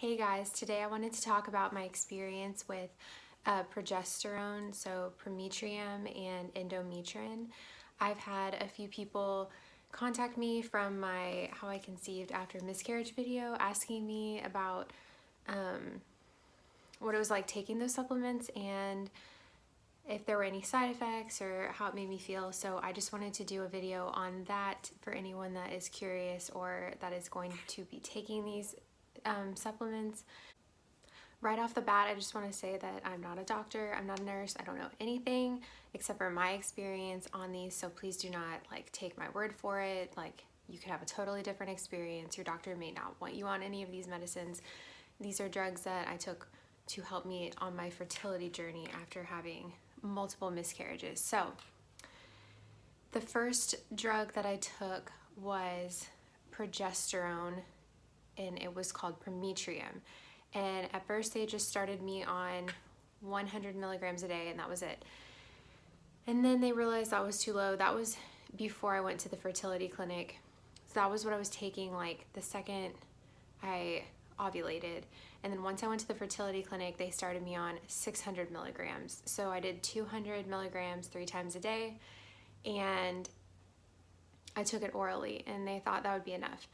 Hey guys, today I wanted to talk about my experience with progesterone, so Prometrium and Endometrin. I've had a few people contact me from my How I Conceived After Miscarriage video asking me about what it was like taking those supplements and if there were any side effects or how it made me feel. So I just wanted to do a video on that for anyone that is curious or that is going to be taking these supplements. Right off the bat, I just want to say that I'm not a doctor, I'm not a nurse, I don't know anything except for my experience on these, so please do not take my word for it. You could have a totally different experience. Your doctor may not want you on any of these medicines. These are drugs that I took to help me on my fertility journey after having multiple miscarriages. So the first drug that I took was progesterone, and it was called Prometrium. And at first they just started me on 100 milligrams a day, and that was it. And then they realized that was too low. That was before I went to the fertility clinic. So that was what I was taking the second I ovulated. And then once I went to the fertility clinic, they started me on 600 milligrams. So I did 200 milligrams 3 times a day, and I took it orally, and they thought that would be enough.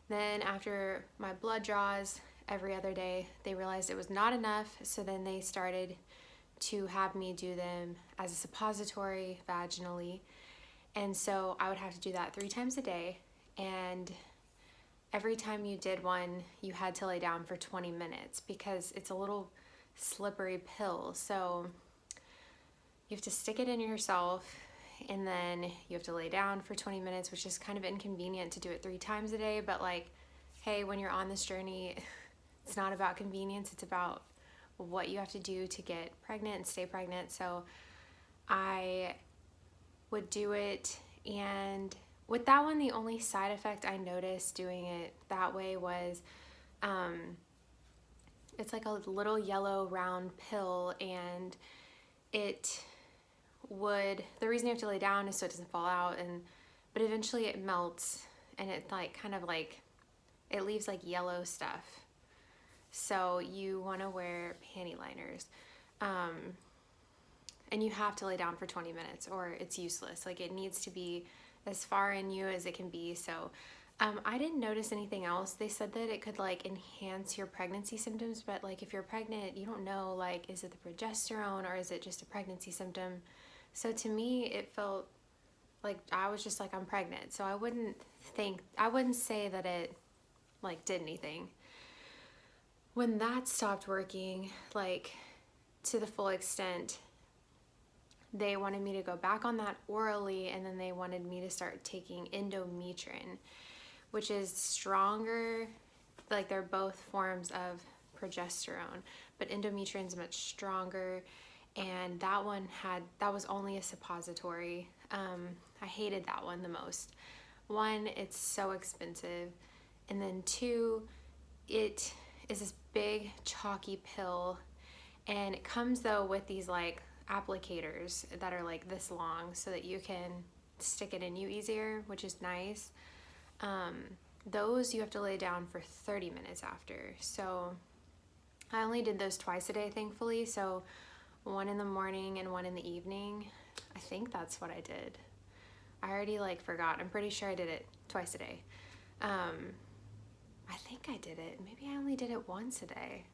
Then after my blood draws every other day, they realized it was not enough, so then they started to have me do them as a suppository vaginally. And so I would have to do that 3 times a day, and every time you did one, you had to lay down for 20 minutes because it's a little slippery pill. So you have to stick it in yourself, and then you have to lay down for 20 minutes, which is kind of inconvenient to do it 3 times a day. But hey, when you're on this journey, it's not about convenience, it's about what you have to do to get pregnant and stay pregnant. So I would do it, and with that one, the only side effect I noticed doing it that way was it's like a little yellow round pill, and the reason you have to lay down is so it doesn't fall out, but eventually it melts, and it it leaves yellow stuff. So you want to wear panty liners, and you have to lay down for 20 minutes or it's useless. It needs to be as far in you as it can be. So I didn't notice anything else. They said that it could enhance your pregnancy symptoms, but if you're pregnant, you don't know is it the progesterone or is it just a pregnancy symptom? So to me, it felt like I was just I'm pregnant. So I wouldn't say that it did anything. When that stopped working to the full extent, they wanted me to go back on that orally, and then they wanted me to start taking Endometrin, which is stronger. They're both forms of progesterone, but Endometrin is much stronger, and that was only a suppository. I hated that one the most. 1, it's so expensive, and then 2, it is this big chalky pill, and it comes though with these applicators that are this long so that you can stick it in you easier, which is nice. Those you have to lay down for 30 minutes after. So I only did those twice a day, thankfully. So 1 in the morning and 1 in the evening. I think that's what I did. I already forgot. I'm pretty sure I did it twice a day. I think I did it. Maybe I only did it once a day.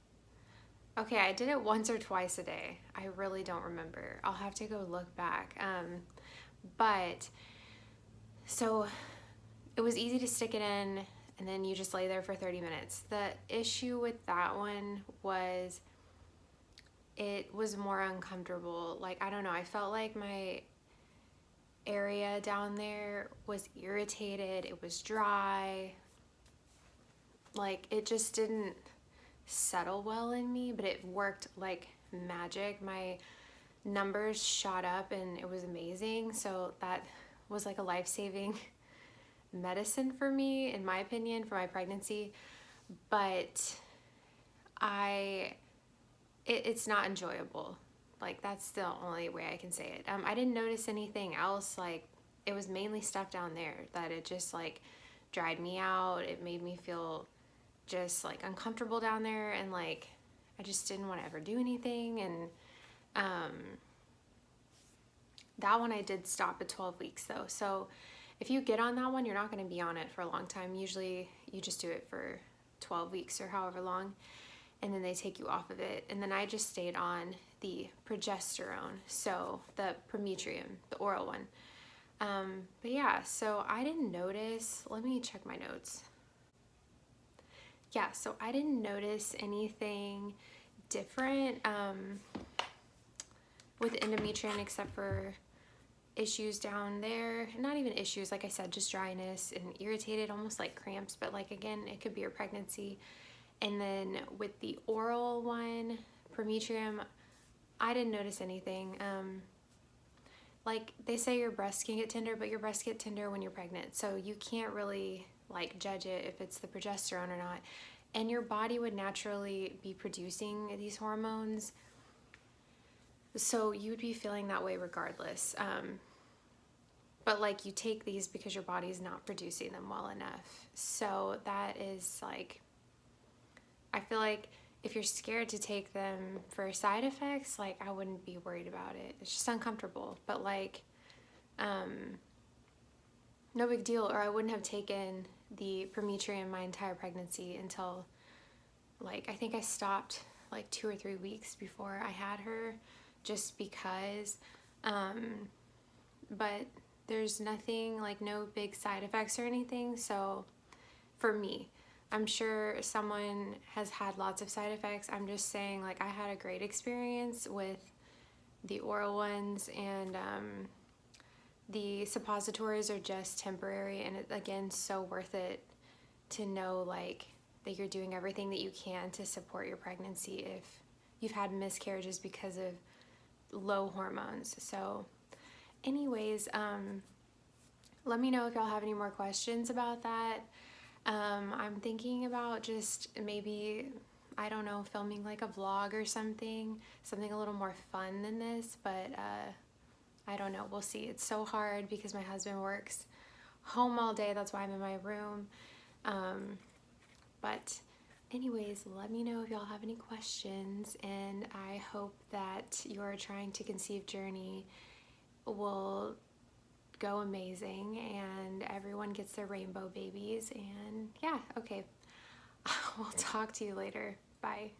Okay, I did it once or twice a day. I really don't remember. I'll have to go look back. But so it was easy to stick it in, and then you just lay there for 30 minutes. The issue with that one was it was more uncomfortable. I don't know, I felt like my area down there was irritated. It was dry. It just didn't settle well in me, but it worked like magic. My numbers shot up, and it was amazing. So that was a life-saving medicine for me, in my opinion, for my pregnancy. But it's not enjoyable. That's the only way I can say it. I didn't notice anything else. It was mainly stuff down there that it just dried me out. It made me feel just like uncomfortable down there, and like I just didn't want to ever do anything. And that one I did stop at 12 weeks though. So if you get on that one, you're not going to be on it for a long time. Usually you just do it for 12 weeks or however long, and then they take you off of it. And then I just stayed on the progesterone, so the Prometrium, the oral one. But yeah, so I didn't notice, let me check my notes. Yeah, so I didn't notice anything different with Endometrin except for issues down there. Not even issues, like I said, just dryness and irritated, almost like cramps, but like again, it could be your pregnancy. And then with the oral one, Prometrium, I didn't notice anything. Like they say your breasts can get tender, but your breasts get tender when you're pregnant. So you can't really like judge it if it's the progesterone or not. And your body would naturally be producing these hormones. So you would be feeling that way regardless. But like you take these because your body's not producing them well enough. So that is like, I feel like if you're scared to take them for side effects, like I wouldn't be worried about it. It's just uncomfortable, but like, no big deal. Or I wouldn't have taken the Prometrium my entire pregnancy until like, I think I stopped like 2 or 3 weeks before I had her, just because, but there's nothing, like no big side effects or anything. So for me, I'm sure someone has had lots of side effects. I'm just saying, like, I had a great experience with the oral ones, and the suppositories are just temporary, and it, again, so worth it to know like that you're doing everything that you can to support your pregnancy if you've had miscarriages because of low hormones. So anyways, let me know if y'all have any more questions about that. I'm thinking about just maybe, I don't know, filming like a vlog or something a little more fun than this, but I don't know, we'll see. It's so hard because my husband works home all day, that's why I'm in my room. But anyways, let me know if y'all have any questions, and I hope that your trying to conceive journey will go amazing and everyone gets their rainbow babies. And yeah, okay, we'll talk to you later. Bye.